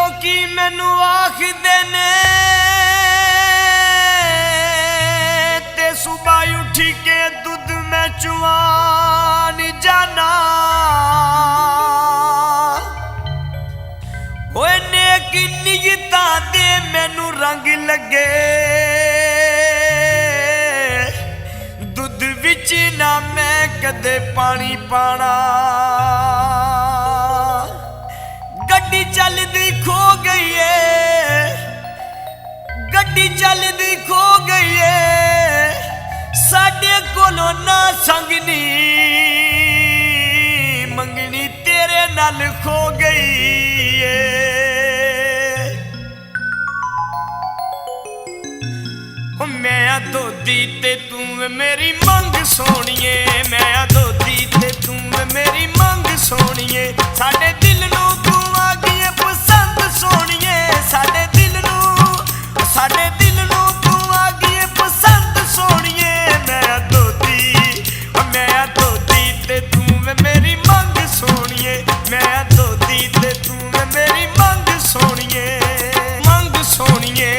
लोकी मैनू आखदे ने ते सुबह उठी के दुध में चुआन जाना होए नेक नियतां दे मैनू रंग लगे दुध विच ना मैं कदे पानी पाना गड्डी चलदी खो गई है गड्डी चलदी खो गई है साडे कोलों ना संगनी मंगनी तेरे नाल खो गई है मैं धोती ते तू मेरी मंग सोनिए मैं धोती ते तू मेरी मंग सोनिए साडे दिल नू तू आ गई पसंद सोनिए साडे दिल नू तू आ गई पसंद सोनिए मैं धोती ते तू मेरी मंग सोनिए मैं धोती ते तू मेरी मंग सोनिए मंग सोनिए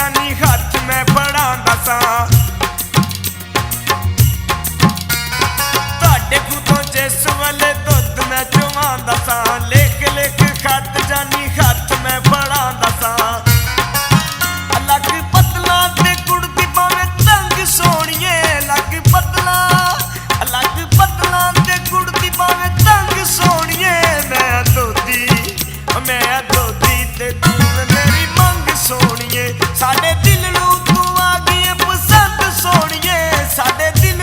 ਜਾਨੀ ਹੱਥ ਮੈਂ ਫੜਾਂਦਾ ਸਾਂ ਤੁਹਾਡੇ ਖੂਤੋਂ ਜਿਸ ਵੇਲੇ ਦੁੱਧ ਮੈਂ ਚੁਵਾਂਦਾ ਸਾਂ ਲਿਖ ਲਿਖ ਖੱਤ ਜਾਨੀ ਹੱਥ ਮੈਂ ਫੜਾਂਦਾ ਸਾਂ ਲੱਗ ਪਤਲਾ ਤੇ ਕੁੜਤੀ ਪਾਵੇਂ ਤੰਗ ਸੋਹਣੀਏ ਲੱਗ ਪਤਲਾ ਤੇ ਕੁੜਤੀ ਪਾਵੇਂ ਤੰਗ ਸੋਹਣੀਏ ਮੈਂ ਦੋਦੀ ਤੇ ਤੂੰ ਮੇਰੀ ਮੰਗ ਸੋਹਣੀਏ ਸਾਡੇ ਦਿਲ ਨੂੰ ਤੂੰ ਆ ਗਈ ਏ ਪਸੰਦ ਸੋਹਣੀਏ ਸਾਡੇ ਦਿਲ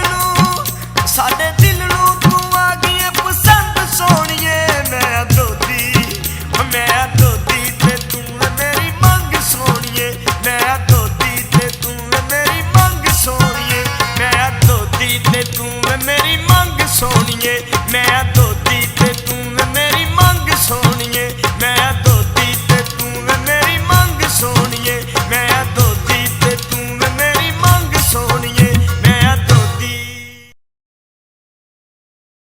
ਨੂੰ ਤੂੰ ਆ ਗਈ ਏ ਪਸੰਦ ਸੋਹਣੀਏ ਮੈਂ ਦੋਦੀ ਤੇ ਤੂੰ ਮੇਰੀ ਮੰਗ ਸੋਹਣੀਏ ਮੈਂ ਦੋਦੀ ਤੇ ਤੂੰ ਮੇਰੀ ਮੰਗ ਸੋਹਣੀਏ ਮੈਂ ਦੋਦੀ ਤੇ ਤੂੰ ਮੇਰੀ ਮੰਗ ਸੋਹਣੀਏ ਮੈਂ ਦੋਦੀ ਤੇ ਤੂੰ ਮੇਰੀ ਮੰਗ ਸੋਹਣੀਏ